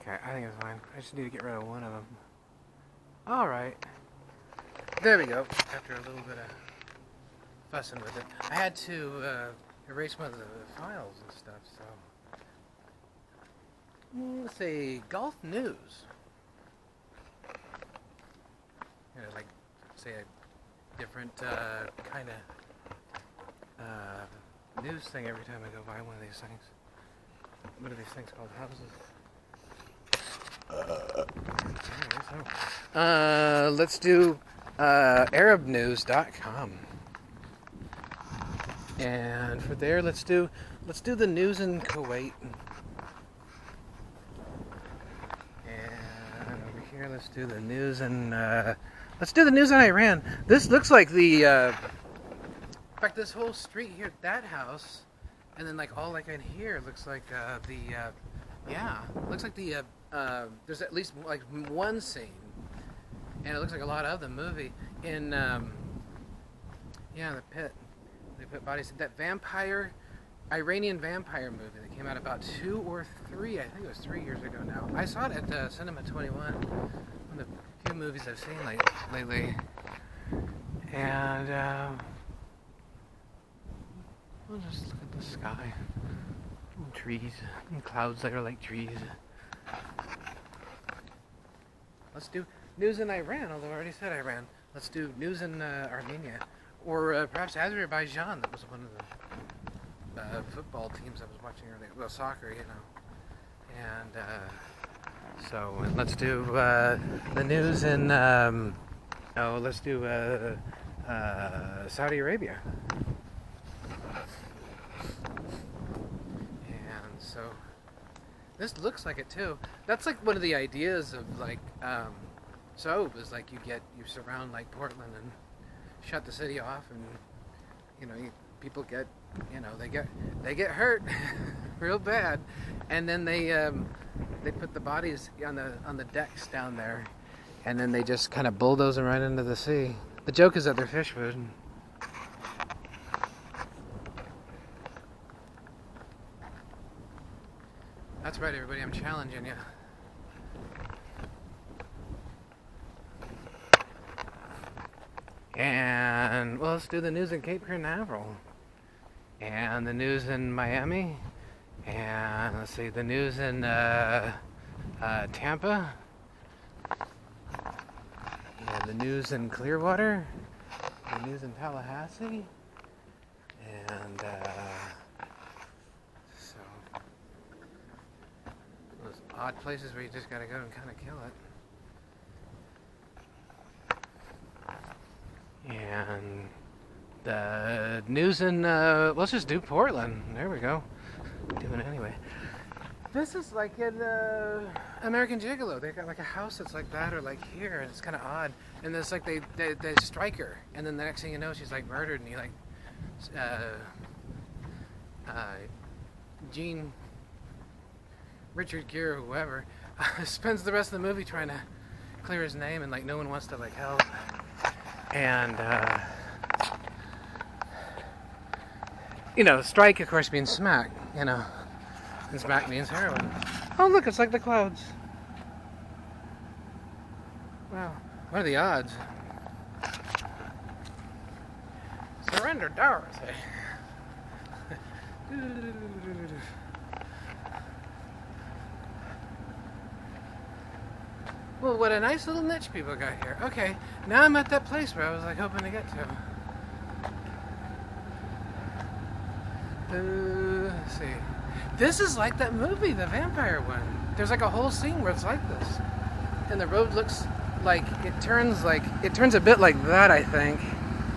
Okay, I think it's fine. I just need to get rid of one of them. Alright. There we go. After a little bit of fussing with it. I had to erase some of the files and stuff, so... Let's see, golf news. You know, like, say a different kind of news thing every time I go by one of these things. What are these things called? Houses? Let's do arabnews.com. And for there, let's do the news in Kuwait. And over here, let's do the news in Iran. This looks like the in fact, this whole street here, that house, and then like all like in here looks like looks like there's at least like one scene, and it looks like a lot of the movie in the pit. They put bodies. That Iranian vampire movie that came out about 2 or 3, I think it was 3 years ago now. I saw it at Cinema 21, one of the few movies I've seen lately. And we'll just look at the sky, and trees, and clouds that are like trees. Let's do news in Iran, although I already said Iran. Let's do news in Armenia. Or perhaps Azerbaijan. That was one of the football teams I was watching earlier. Well, soccer, you know. And so let's do the news in. Let's do Saudi Arabia. And so this looks like it too. That's like one of the ideas of like is like you surround like Portland and shut the city off, and people get they get hurt real bad, and then they put the bodies on the decks down there, and then they just kind of bulldoze them right into the sea. The joke is that they're fish food. That's right, everybody. I'm challenging you. And well, let's do the news in Cape Canaveral, and the news in Miami, and let's see, the news in Tampa, and the news in Clearwater, the news in Tallahassee, and so those odd places where you just gotta go and kind of kill it. And the news in, let's just do Portland. There we go. Do it anyway. This is like in American Gigolo. They got like a house that's like that, or like here, and it's kind of odd. And there's like they strike her, and then the next thing you know, she's like murdered, and he like Richard Gere, or whoever, spends the rest of the movie trying to clear his name, and like no one wants to like help. And strike of course means smack, and smack means heroin. Oh look, it's like the clouds. Wow, what are the odds? Surrender, Dorothy. Well, what a nice little niche people got here. Okay, now I'm at that place where I was like hoping to get to. Let's see. This is like that movie, the vampire one. There's like a whole scene where it's like this, and the road looks like it turns a bit like that, I think,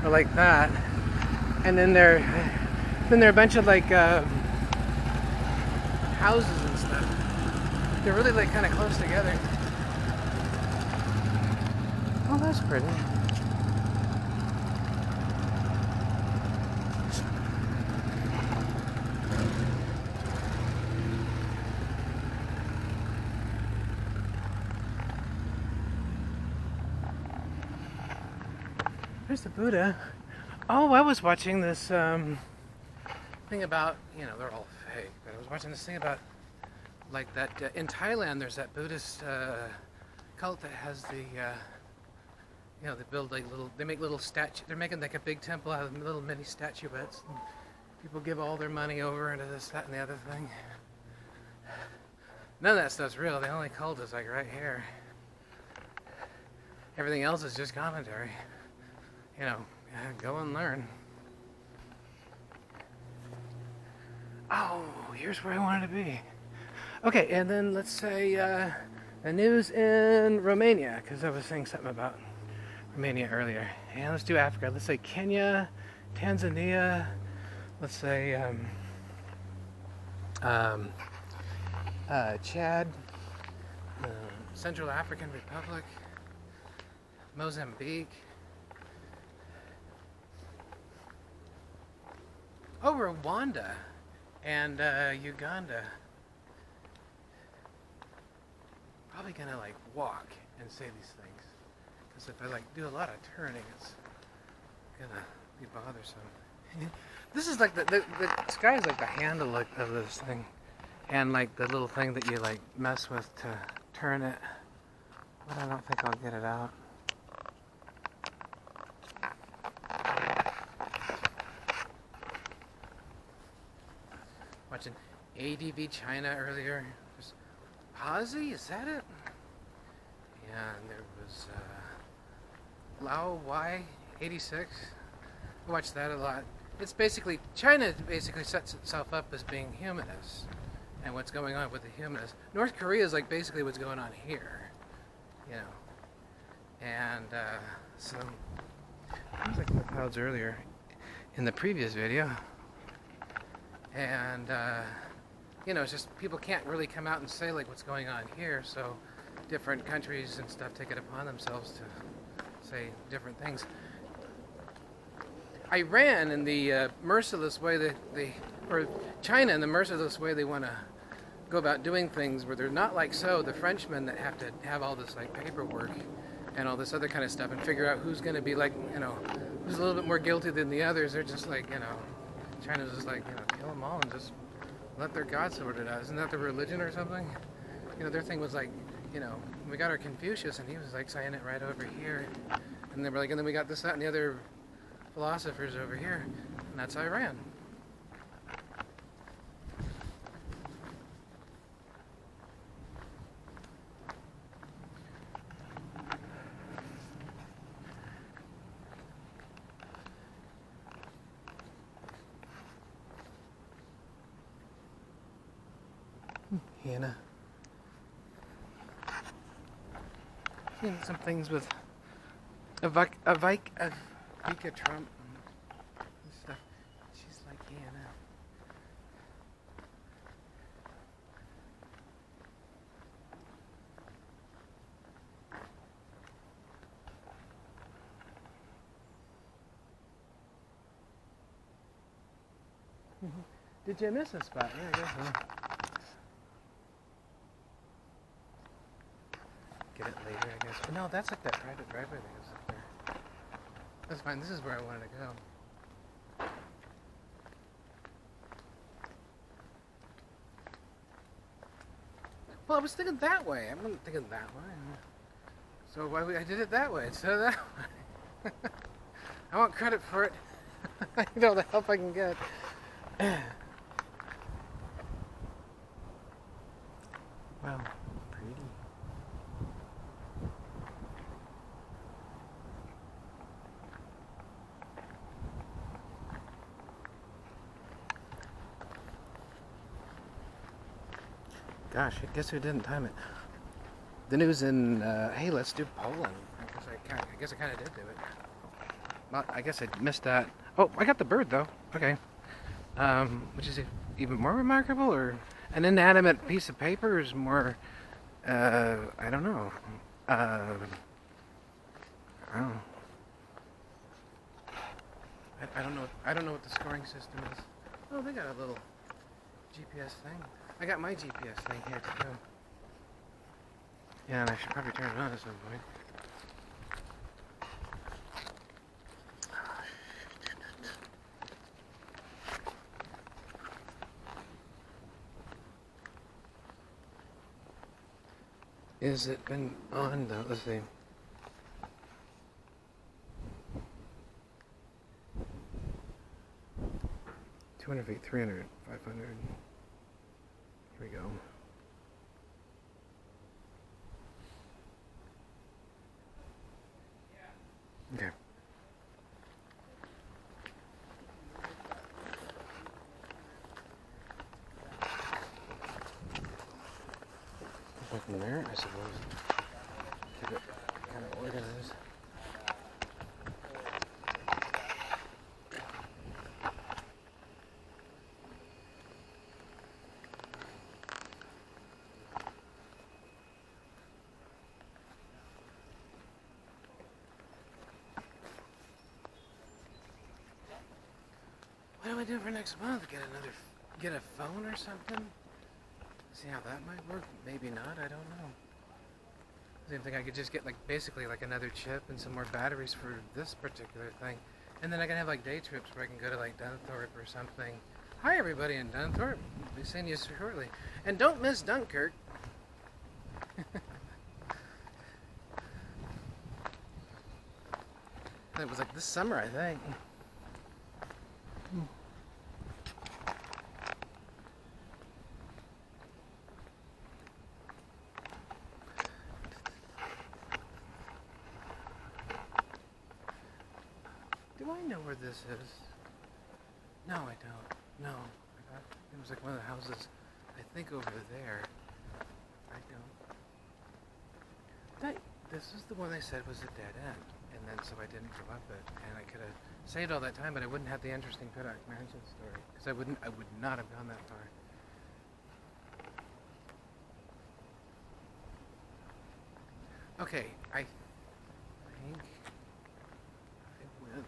or like that, and then there are a bunch of like houses and stuff. They're really like kind of close together. Oh, that's pretty. There's the Buddha. Oh, I was watching this thing about, they're all fake, but I was watching this thing about like that in Thailand. There's that Buddhist cult that has the they build like they make little statue. They're making like a big temple out of little mini statuettes. And people give all their money over into this, that, and the other thing. None of that stuff's real. The only cult is like right here. Everything else is just commentary. Go and learn. Oh, here's where I wanted to be. Okay, and then let's say the news in Romania, because I was saying something about Romania earlier. And let's do Africa. Let's say Kenya, Tanzania. Let's say Chad, Central African Republic, Mozambique. Oh, Rwanda and Uganda. Probably gonna like walk and say these things, because if I like do a lot of turning, it's gonna be bothersome. This is like the sky is like the handle of this thing, and like the little thing that you like mess with to turn it. But I don't think I'll get it out. Watching ADV China earlier. There's Hazi, is that it? And there was Lao Y86. I watched that a lot. It's basically, China basically sets itself up as being humanist, and what's going on with the humanists. North Korea is like basically what's going on here, And so, I was like in the clouds earlier in the previous video. And, it's just people can't really come out and say like what's going on here, so different countries and stuff take it upon themselves to say different things. Iran in the merciless way or China in the merciless way they want to go about doing things, where they're not like the Frenchmen that have to have all this like paperwork and all this other kind of stuff and figure out who's going to be like, who's a little bit more guilty than the others. They're just like, China's just like, kill them all and just let their God sort it out. Isn't that their religion or something? Their thing was like, we got our Confucius and he was like saying it right over here. And they were like, and then we got this, that, and the other philosophers over here. And that's Iran. Hannah. Some things with Vika Trump and stuff. She's like Hannah. Did you miss a spot? Yeah, I guess so. Get it later, I guess. But no, that's like that private driveway that goes up there. That's fine. This is where I wanted to go. Well, I was thinking that way. I wasn't thinking that way. So I did it that way instead of that way. I want credit for it. I need all the help I can get. Wow, pretty. Gosh, I guess we didn't time it. The news in, hey, let's do Poland. I guess I kind of did do it. Well, I guess I missed that. Oh, I got the bird, though. Okay. Which is even more remarkable, or an inanimate piece of paper is more, I don't know. I don't know what the scoring system is. Oh, they got a little GPS thing. I got my GPS thing here too. Yeah, and I should probably turn it on at some point. Is it been on though? Let's see. $200, $300, $500. Here we go. Okay. Back in there, I suppose. Keep it kind of organized. What do I do for next month? Get a phone or something? See how that might work? Maybe not, I don't know. I didn't think I could just get basically another chip and some more batteries for this particular thing. And then I can have day trips where I can go to Dunthorpe or something. Hi everybody in Dunthorpe. I'll be seeing you shortly. And don't miss Dunkirk. It was this summer, I think. Do I know where this is? No, I don't. No. It was one of the houses, I think, over there. I don't. This is the one they said was a dead end. And then so I didn't go up it. And I could have saved all that time, but I wouldn't have the interesting Kodak Mansion story. Because I would not have gone that far. Okay, I think I went.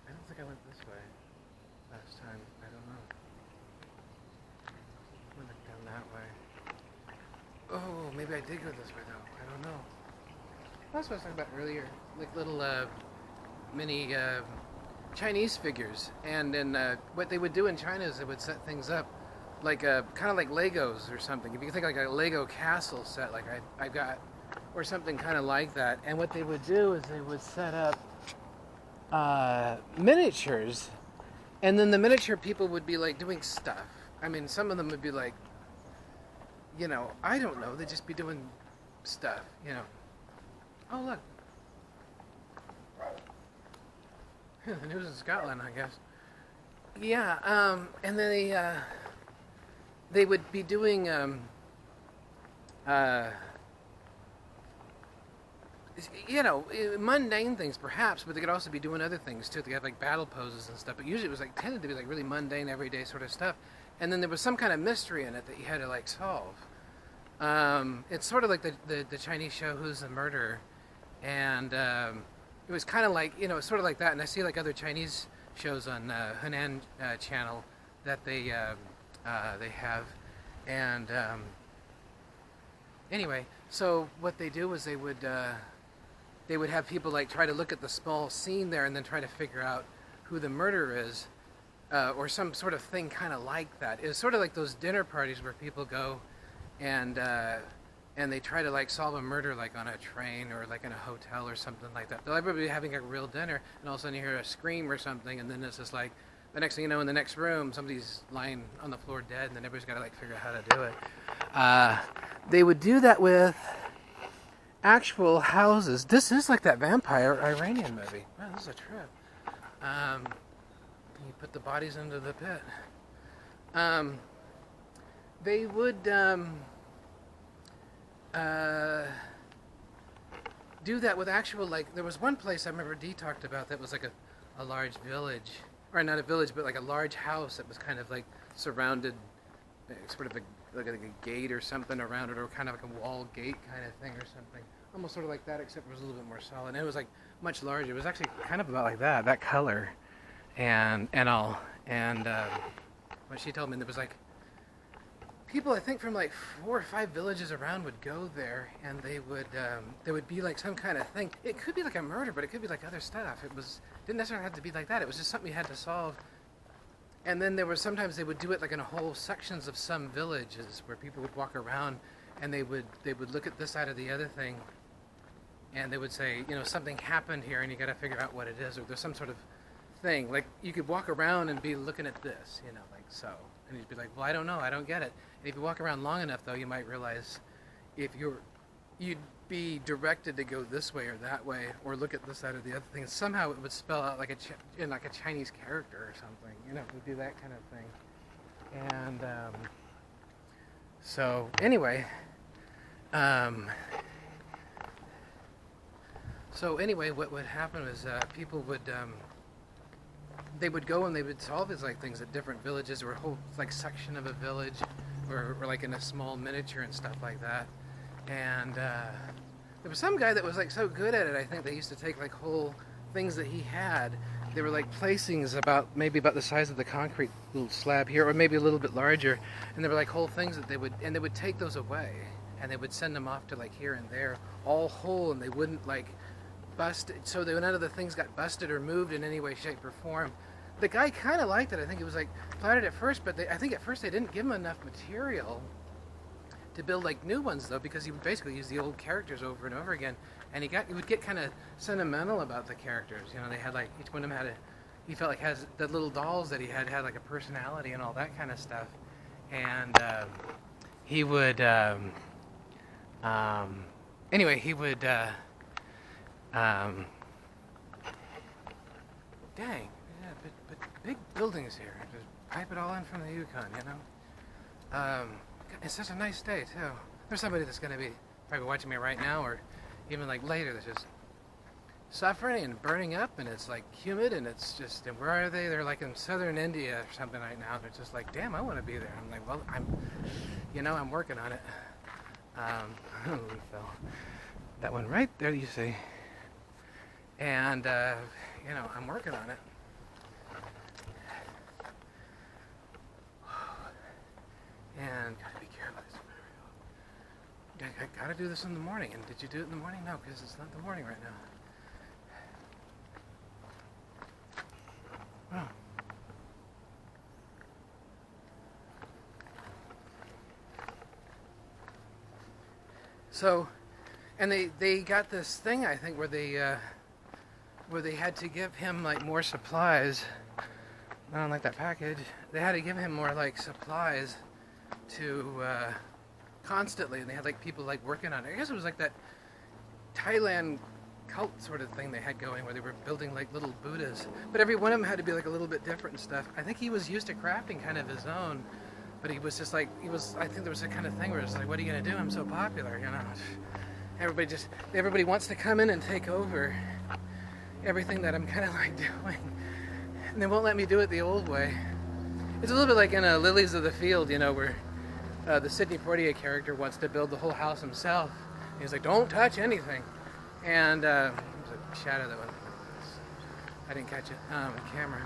I don't think I went this way last time. I don't know. I went down that way. Oh, maybe I did go this way though. I don't know. That's what I was talking about earlier. Little mini Chinese figures. And then what they would do in China is they would set things up kind of like Legos or something. If you think a Lego castle set like I've got, or something kind of like that. And what they would do is they would set up miniatures, and then the miniature people would be doing stuff. I mean, some of them would be I don't know, they'd just be doing stuff, Oh, look. The news in Scotland, I guess. Yeah, and then they would be doing mundane things perhaps, but they could also be doing other things too. They had battle poses and stuff, but usually it was tended to be really mundane, everyday sort of stuff. And then there was some kind of mystery in it that you had to solve. It's sort of like the Chinese show Who's the Murderer, and it was kind of it's sort of like that. And I see other Chinese shows on Hunan channel that they have, and anyway, so what they do is they would have people try to look at the small scene there and then try to figure out who the murderer is, or some sort of thing kind of like that. It's sort of like those dinner parties where people go and they try to solve a murder on a train or in a hotel or something like that. They'll everybody be having a real dinner, and all of a sudden you hear a scream or something, and then it's just the next thing you know, in the next room, somebody's lying on the floor dead, and then everybody's got to figure out how to do it. They would do that with actual houses. This is like that vampire Iranian movie. Wow, this is a trip. You put the bodies into the pit. They would do that with actual, there was one place I remember Dee talked about that was a large village, or not a village, but a large house that was kind of surrounded, sort of a gate or something around it, or kind of a wall gate kind of thing or something. Almost sort of like that, except it was a little bit more solid. And it was much larger. It was actually kind of about that color, and all. And what she told me, there was people, I think from 4 or 5 villages around would go there, and there would be some kind of thing. It could be a murder, but it could be other stuff. Didn't necessarily have to be like that. It was just something you had to solve. And then there were sometimes they would do it like in whole sections of some villages where people would walk around and they would look at this side or the other thing, and they would say, you know, something happened here and you got to figure out what it is, or there's some sort of thing. Like you could walk around and be looking at this, you know, like so, and you'd be like, well, I don't know, I don't get it. And if you walk around long enough, though, you might realize if you'd be directed to go this way or that way, or look at this side or the other thing, and somehow it would spell out like in like a Chinese character or something, you know, it would do that kind of thing. And so anyway, what would happen was people would they would go and they would solve these like things at different villages, or a whole like section of a village, or like in a small miniature and stuff like that. And there was some guy that was like so good at it, I think they used to take like whole things that he had. They were like placings maybe about the size of the concrete little slab here, or maybe a little bit larger, and they were like whole things that they would take those away, and they would send them off to like here and there, all whole, and they wouldn't like bust it, so that none of the things got busted or moved in any way, shape, or form. The guy kind of liked it. I think it was like flattered at first, but I think at first they didn't give him enough material to build like new ones, though, because he would basically use the old characters over and over again, and he would get kind of sentimental about the characters. You know, they had like each one of them he felt like has the little dolls that he had like a personality and all that kind of stuff, and he would anyway he would dang, yeah, but big buildings here. Just pipe it all in from the Yukon, you know. It's such a nice day too. There's somebody that's going to be probably watching me right now, or even like later, that's just suffering and burning up, and it's like humid, and it's just, and where are they? They're like in southern India or something right now. They're just like, damn, I want to be there. I'm like, well, I'm working on it. We fell. That one right there, you see. And I'm working on it. And gotta be careful. I gotta do this in the morning. And did you do it in the morning? No, because it's not the morning right now. Oh. So, and they got this thing, I think, where they had to give him like more supplies. I don't like that package. They had to give him more like supplies to constantly, and they had like people like working on it. I guess it was like that Thailand cult sort of thing they had going, where they were building like little Buddhas, but every one of them had to be like a little bit different and stuff. I think he was used to crafting kind of his own, but he was just like, I think there was a kind of thing where it's like, what are you gonna do? I'm so popular, you know. Everybody wants to come in and take over everything that I'm kind of like doing, and they won't let me do it the old way. It's a little bit like in Lilies of the Field, you know, where the Sidney Poitier character wants to build the whole house himself. And he's like, don't touch anything. And there's a shadow that went. I didn't catch it on camera.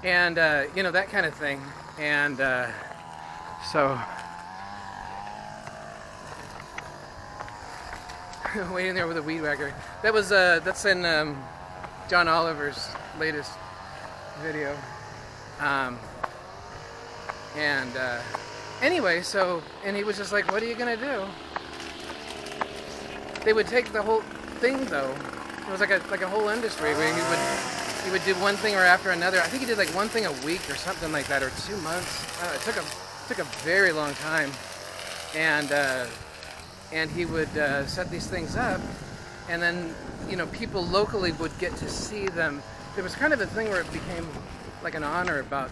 And that kind of thing. And so waiting there with a weed whacker. That's in John Oliver's latest video. Anyway, and he was just like, what are you gonna do? They would take the whole thing, though. It was like a whole industry where he would do one thing or after another. I think he did like one thing a week or something like that, or 2 months. It took a very long time, and he would set these things up, and then people locally would get to see them. There was kind of a thing where it became like an honor about,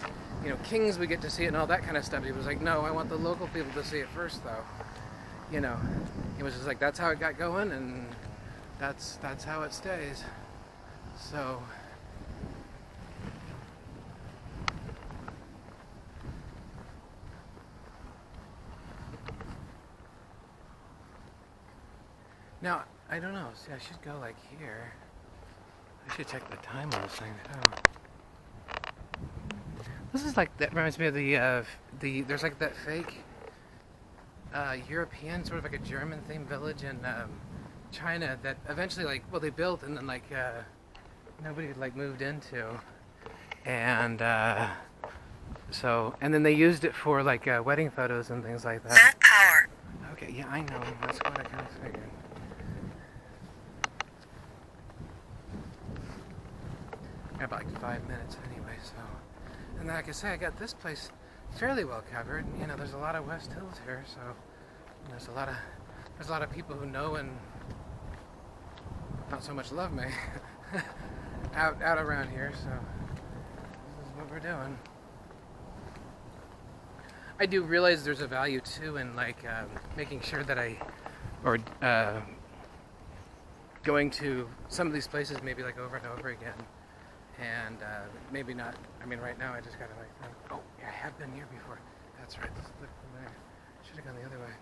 kings would get to see it and all that kind of stuff. He was like, no, I want the local people to see it first, though. It was just like, that's how it got going, and that's how it stays. So now, I don't know. See, I should go like here. I should check the time on this thing. Oh. This is like, that reminds me of the there's like that fake European, sort of like a German themed village in China that eventually they built, and then nobody like moved into, and So, and then they used it for like wedding photos and things like that. Power. Okay, yeah, I know. That's what I kind of figured. I have like 5 minutes anyway, so. And then, like I say, I got this place fairly well covered. You know, there's a lot of West Hills here, so there's a lot of people who know and not so much love me out around here. So this is what we're doing. I do realize there's a value too in like making sure that going to some of these places maybe like over and over again. And maybe not. I mean, right now I just gotta like think, oh, yeah, I have been here before. That's right. This looked familiar. Should have gone the other way.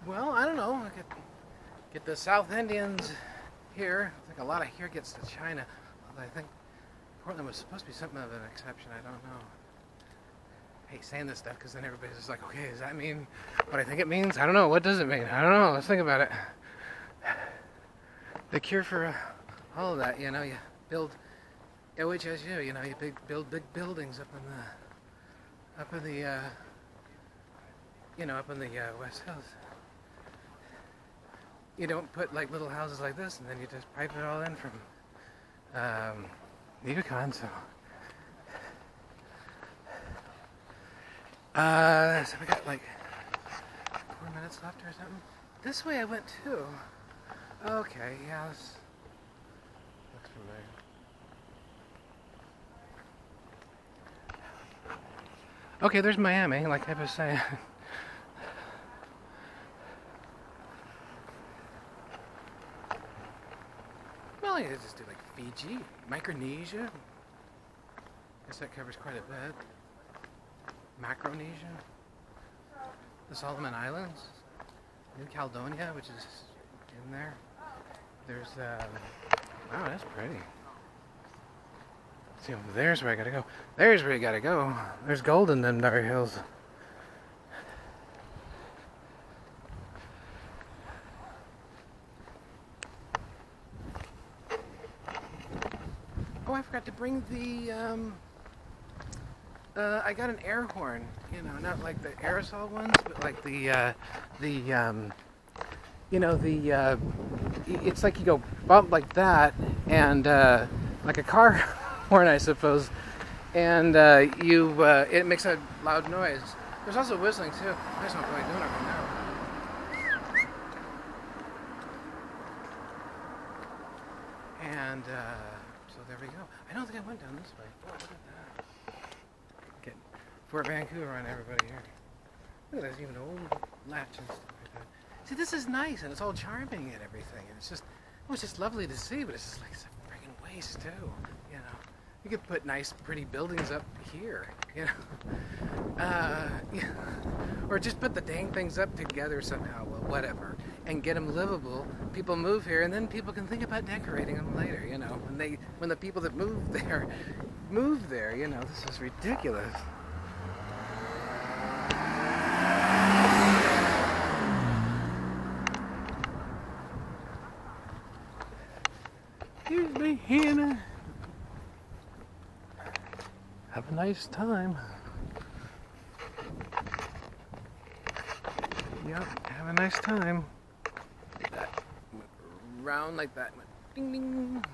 Well, I don't know. I could get the South Indians here. I think a lot of here gets to China. Although I think Portland was supposed to be something of an exception. I don't know. I hate saying this stuff because then everybody's just like, okay, does that mean what I think it means? I don't know. What does it mean? I don't know. Let's think about it. The cure for all of that, you know, you build iichaiciale, you know, you build big buildings up in the West Hills. You don't put like little houses like this, and then you just pipe it all in from the Yukon. So, so we got like 4 minutes left or something. This way I went too. Okay, yeah, this looks familiar. Okay, there's Miami, like I was saying. Well, you just do like Fiji, Micronesia. Guess that covers quite a bit. Macronesia, the Solomon Islands, New Caledonia, which is in there. There's wow, that's pretty. See, there's where I gotta go. There's where you gotta go. There's gold in them dark hills. Oh, I forgot to bring the, I got an air horn, you know, not like the aerosol ones, but like it's like you go bump like that, and, like a car horn, I suppose, and, it makes a loud noise. There's also whistling, too. I just don't feel like doing it right now. And, so there we go. I don't think I went down this way. Oh, look at that. Get Fort Vancouver on everybody here. Look at that, even old latch and stuff like that. See, this is nice, and it's all charming and everything. And it's just, it was just lovely to see, but it's just like it's a friggin' waste, too. You know, you could put nice, pretty buildings up here, you know. Yeah. Or just put the dang things up together somehow, well, whatever, and get them livable. People move here, and then people can think about decorating them later, you know, when the people that move there, you know. This is ridiculous. Here's me, Hannah. Have a nice time. Yep, have a nice time. That went round like that. Went ding ding.